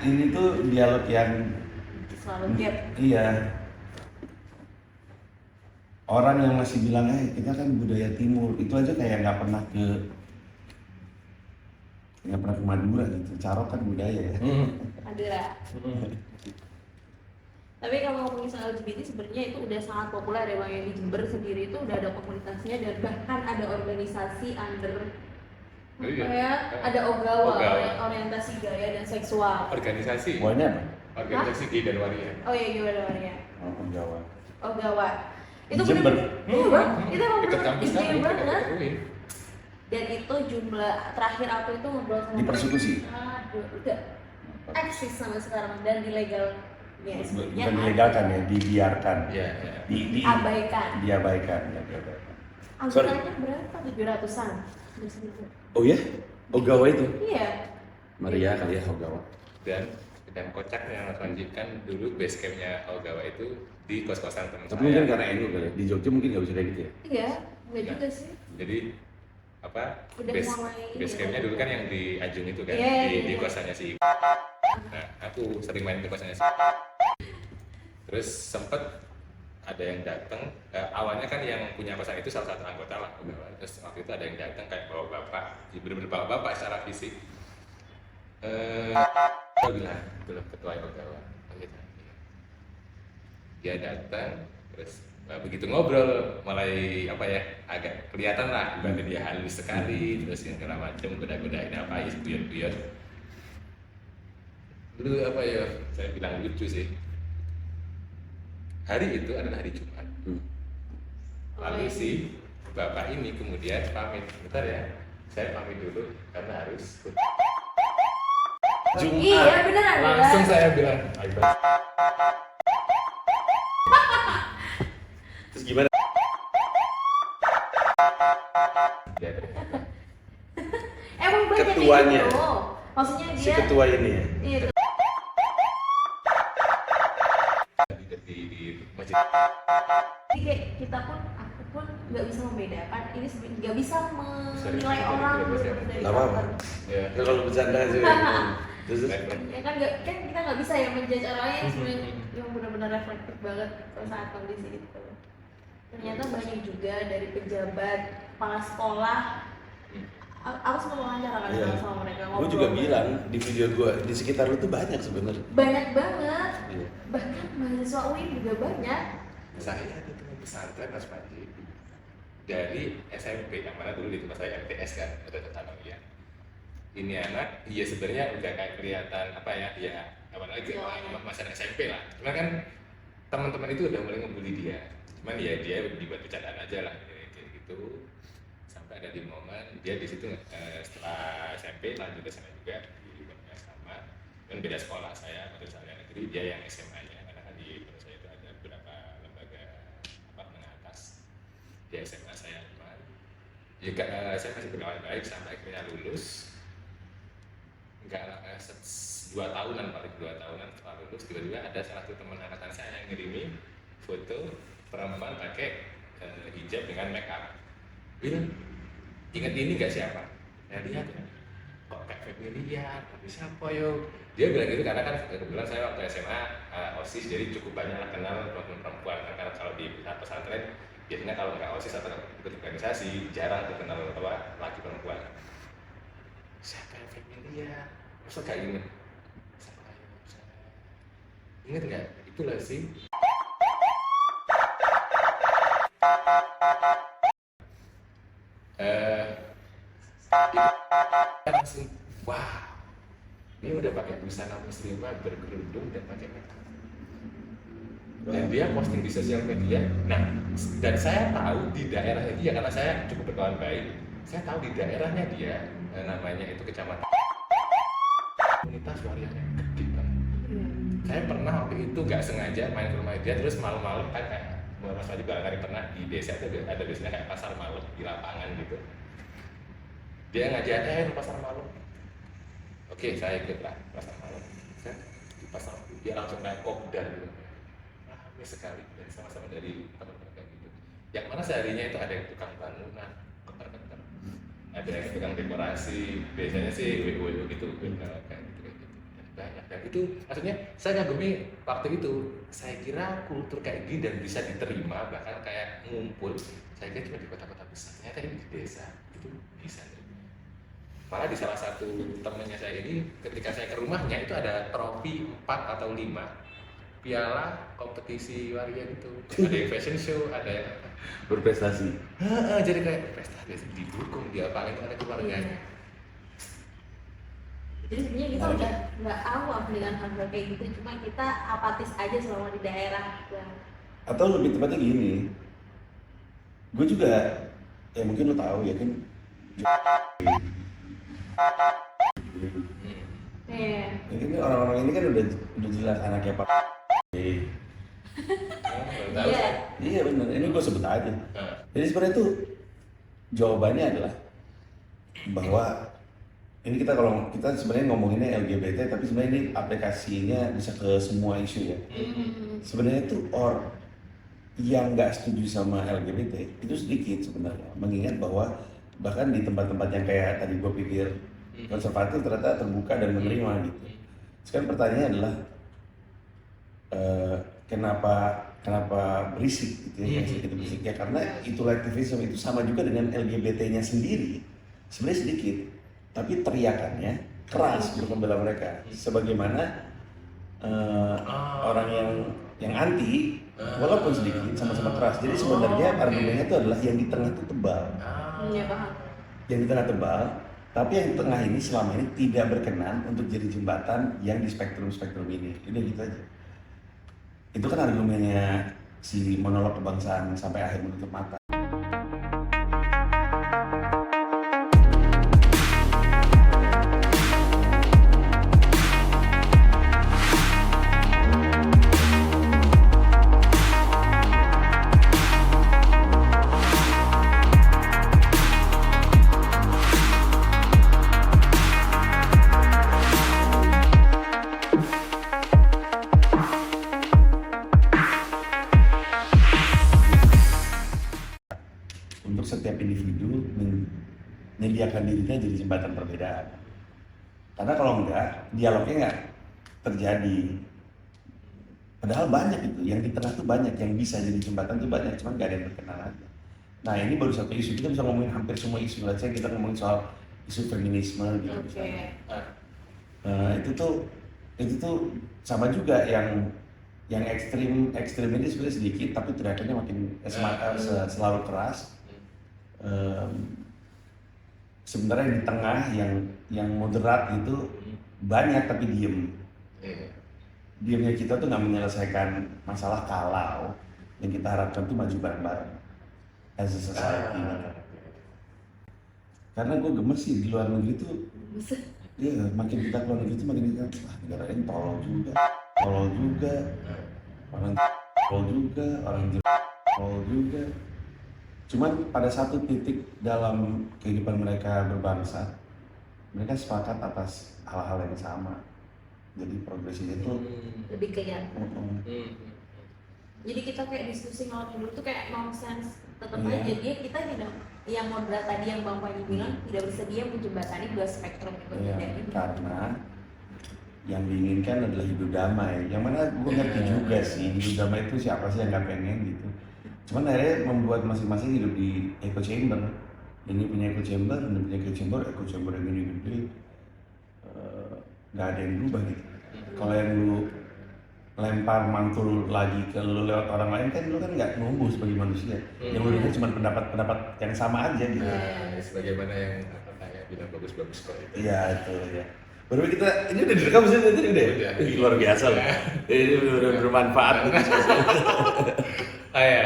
ini tuh dialog yang selalu gap. iya. Orang yang masih bilang, kita kan budaya timur, itu aja kayak nggak pernah ke Madura gitu. Carok kan budaya ya. Madura. Tapi kalau ngomongin soal LGBT sebenarnya itu udah sangat populer ya Bang, yang di Jember sendiri itu udah ada komunitasnya dan bahkan ada organisasi under kayak ada Ogawa, orientasi gaya dan seksual. Organisasi. Pokoknya apa? Organisasi gay dan waria. Oh iya, gay dan waria. Ogawa. Ogawa. Itu Jember. Itu emang Dekat kampus kan, gede banget. dekat UIN. Dan itu jumlah terakhir aku itu ngobrol sama Dipersekusi? Aduh, udah eksis sampai sekarang dan ilegal. Ya, Bukan dilegalkan ya, dibiarkan. Iya. Diabaikan. Diabaikan. Anggotanya berapa? 700-an. Oh ya? Ogawa itu? Iya. Maria kali ya Ogawa. Dan kocaknya Mas Panji kan dulu base campnya Ogawa itu di kos-kosan teman saya. Tapi mungkin karena ini kali ya, di Jogja mungkin nggak bisa kayak gitu ya? Iya, enggak juga sih. Jadi apa? Udah Base campnya dulu kan yang di Ajung itu kan, di kosannya si. Nah, aku sering main ke kosannya si. Terus sempet ada yang datang, awalnya kan yang punya kosan itu salah satu anggota lah Ogawa. Terus waktu itu ada yang datang kayak bawa bapak, bener-bener bawa bapak secara fisik. Dia bilang, belum ketua Ogawa. Gitu. Dia datang, terus begitu ngobrol, mulai apa ya, agak kelihatan lah, ibaratnya dia halus sekali, terus yang segala macam, goda-godain apa, guyon-guyon. Dulu apa ya, saya bilang lucu sih. Hari itu adalah hari Jumat. Lalu si bapak ini kemudian pamit, bentar ya, saya pamit dulu karena harus Jumat. Iya beneran. Langsung saya bilang, ayo. Terus gimana? Emang banyak Ketuanya. kayak gitu. Maksudnya dia Si ketua ini ya? Iya. Di masjid. Jadi kayak kita pun, aku pun nggak bisa membedakan ini sebenarnya nggak bisa menilai orang dari Gak apa-apa. karakter. Ya. Kalau bercanda aja. Terus Ya kan kita nggak bisa ya menjudge orang yang sebenarnya yang benar-benar reflektif banget saat kondisi itu. Ternyata banyak juga dari pejabat, kepala sekolah. Aku sempat wawancara kan Iya. sama mereka gue juga bilang di video gue di sekitar lu tuh banyak sebenarnya. banyak banget. Iya. Bahkan mahasiswa UIN juga banyak. Saya ada teman pesantren Mas Panji dari SMP yang mana dulu di tempat saya MTS kan, ada tetangga ya. Ini anak, iya sebenarnya udah kayak kelihatan apa ya, apa lagi masa SMP lah. Cuma kan teman-teman itu udah mulai ngebully dia. Cuman ya dia dibuat bercandaan aja lah kayak gitu. Sampai ada di momen dia di situ setelah SMP lanjut SMA juga di yang sama. Dan beda sekolah saya, saya negeri, dia yang SMA-nya. Karena kan di saya itu ada beberapa lembaga menengah atas. Di SMA saya cuman ya saya masih berkawan baik sampai akhirnya lulus. Enggak lah, 2 tahunan paling 2 tahunan setelah lulus tiba-tiba ada salah satu teman angkatan saya yang ngirimin foto perempuan pakai hijab dengan make up. Bilang, ingat ini nggak siapa? Nah dia kok kayak familiar, tapi siapa yo? Dia bilang gitu karena kan kebetulan saya waktu SMA OSIS jadi cukup banyak lah kenal perempuan. Karena kalau di pesantren biasanya kalau nggak OSIS atau ikut organisasi jarang tuh kenal laki perempuan. Siapa yang familiar? Masa kayak gini? Ingat nggak? Itulah sih. Langsung, wah, dia udah pakai busana muslimah berkerudung dan pakai makeup. Dan dia posting di sosial media. Nah, dan saya tahu di daerahnya dia karena saya cukup berkawan baik. Saya tahu di daerahnya dia, namanya itu kecamatan. Komunitas warianya gede banget. Saya pernah waktu itu nggak sengaja main ke rumah dia, terus malam-malam kan kayak Mas Wajib barangkali pernah di desa itu ada biasanya kayak pasar malam di lapangan gitu. Dia ngajak pasar malam. Oke, saya ikut lah pasar malam. Di pasar dia langsung naik kopdar gitu. Ramai sekali dan sama-sama dari teman-teman kayak gitu. Yang mana seharinya itu ada yang tukang bangunan, keter-keter. Ada yang tukang dekorasi, biasanya sih WO gitu, kayak gitu. Dan banyak. Dan itu maksudnya saya ngagumi waktu itu, saya kira kultur kayak gini dan bisa diterima bahkan kayak ngumpul, saya kira cuma di kota-kota besar, ternyata ini di desa itu bisa. Malah di salah satu temannya saya ini, ketika saya ke rumahnya itu ada trofi 4 atau 5 piala kompetisi waria gitu. Ada yang fashion show, ada yang Berprestasi. jadi kayak prestasi didukung dia paling oleh keluarganya. Jadi sebenarnya kita udah nggak awam dengan hal-hal kayak gitu, cuma kita apatis aja selama di daerah yang Atau lebih tepatnya gini, gue juga, ya mungkin lo tahu ya kan, ini orang-orang ini kan udah jelas anaknya Pak. Tahu Iya. saya. Iya benar, ini gue sebut aja. Nah, Jadi sebenarnya tuh jawabannya adalah bahwa ini kita kalau kita sebenarnya ngomonginnya LGBT, tapi sebenarnya ini aplikasinya bisa ke semua isu ya. Sebenarnya tuh yang nggak setuju sama LGBT itu sedikit sebenarnya, mengingat bahwa bahkan di tempat-tempat yang kayak tadi gue pikir konservatif ternyata terbuka dan menerima gitu. Sekarang pertanyaannya adalah kenapa berisik gitu ya, gitu berisik ya, karena itu aktivisme itu sama juga dengan LGBT-nya sendiri, sebenarnya sedikit tapi teriakannya keras untuk membela mereka, sebagaimana orang yang anti walaupun sedikit sama-sama keras. Jadi sebenarnya argumennya itu adalah yang di tengah itu tebal, Iya paham. yang di tengah tebal, tapi yang di tengah ini selama ini tidak berkenan untuk jadi jembatan yang di spektrum ini. Udah gitu aja. Itu kan argumennya si monolog kebangsaan sampai akhir menutup mata. Untuk setiap individu menyediakan dirinya jadi jembatan perbedaan. Karena kalau enggak, dialognya enggak terjadi. Padahal banyak itu, yang di tengah tuh banyak, yang bisa jadi jembatan tuh banyak, cuman gak ada yang berkenan aja. Nah ini baru satu isu, kita bisa ngomongin hampir semua isu. Let's say kita ngomongin soal isu feminisme gitu. Oke. Itu tuh sama juga yang ekstrim ini sebenarnya sedikit, tapi teriakannya makin selalu keras. Sebenarnya yang di tengah yang moderat itu banyak tapi diem. Diemnya kita tuh nggak menyelesaikan masalah kalau yang kita harapkan tuh maju bareng-bareng as a society. Karena gue gemes sih di luar negeri tuh, ya makin kita keluar negeri tuh makin kita negara ini tolol juga, orang tolol juga. Cuman pada satu titik dalam kehidupan mereka berbangsa, mereka sepakat atas hal-hal yang sama. Jadi progresinya itu Lebih ke yang jadi kita kayak diskusi ngalor dulu tuh kayak nonsense tetap Iya. aja dia kita tidak yang moderat tadi yang Bang Panji bilang tidak bersedia menjembatani dua spektrum yang ya, berbeda ini. karena yang diinginkan adalah hidup damai. Yang mana gue ngerti juga sih, hidup damai itu siapa sih yang nggak pengen gitu. Cuman akhirnya membuat masing-masing hidup di echo chamber. Ini punya echo chamber, ini punya echo chamber yang ini gede. Nggak ada yang berubah gitu. Kalau yang lu lempar mantul lagi ke lu lewat orang lain kan lu kan nggak numbuh sebagai manusia. Yang lu dengar cuma pendapat yang sama aja gitu. sebagaimana yang kayak bilang bagus-bagus kok itu. Iya itu ya. Baru kita ini udah direkam sih tadi udah. Udah. Luar biasa loh. Ini udah bermanfaat. Ah ya,